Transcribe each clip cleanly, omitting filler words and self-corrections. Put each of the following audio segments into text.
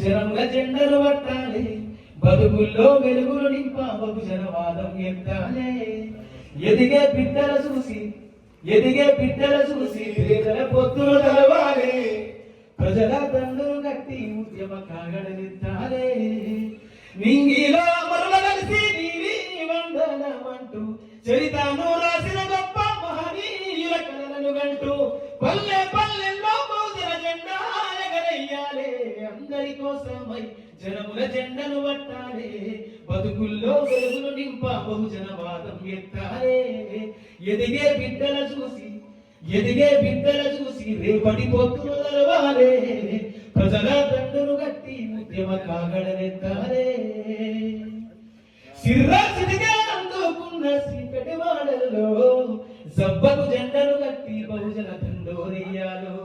జనముల జెండలు పట్టాలి, బతుకుల్లో వెలుగులు నింప బహుజనవాదం ఎత్తాలే. ఎదిగే బిడ్డల చూసి పేదల పొత్తులు తెలవాలి, ప్రజల దండులు కట్టి ఉద్యమ కాగడలెత్తాలే. నింగిలో మరుల కలిసి నీవి వందనమంటూ చరితను రాసిన గొప్ప మహనీయుల కలలను గంటూ పల్లె పల్లెల్లో బహుజన జెండా ఎగరయ్యాలే. అందరి కోసమై జనముల జెండను పట్టాలే, బతుకుల్లో వెలుగులు నింప బహుజనవాదం ఎత్తాలే. ఎదిగే బిడ్డల చూసి రేపటి పొత్తులు తెలవాలే, ప్రజల దండును గట్టి ఉద్యమ కాగడలెత్తాలే. సిర్రాసిదిగా అందుకున్న సీకటి వాడల్లో జబ్బకు జెండను గట్టి బహుజన దండోరెయ్యాలో.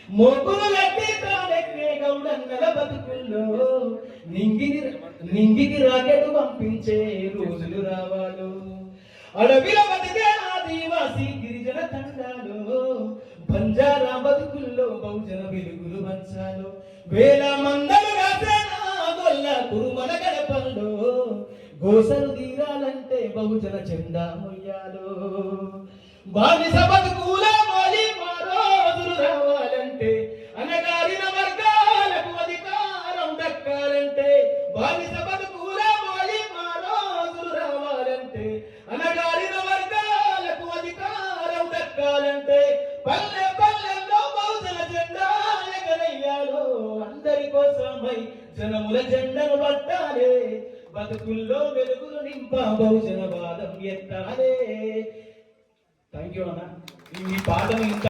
మోకులు గట్టి తానెక్కే గౌడన్నల బతుకుల్లో నింగికి రాకెట్ పంపించే రోజులు రావాలో. అడవిల బతికే ఆదివాసి గిరిజన తండాలో బంజారా బతుకుల్లో బహుజన వెలుగులు పంచాలో. వేల మందలు రాసేనా గొల్ల కురుమల గడపల్లో గోసలు తీరాలంటే బహుజన జెండా మొయ్యాలో. బానిస బతుకుల వాలి మా రోజులు రావాలంటే, అనగారిన వర్గాలకు అధికారం దక్కాలంటే. బానిస బతుకుల వాలి మా రోజులు రావాలంటే, అనగారిన వర్గాలకు అధికారం దక్కాలంటే. పల్లె పల్లెల్లో బహుజన జెండా ఎగరయ్యాలో, అందరి కోసమై జనముల జెండను పట్టాలే, బతుకుల్లో వెలుగులు నింప బహుజనవాదం ఎత్తాలే. థ్యాంక్ యూ అన్న. ఈ పాటను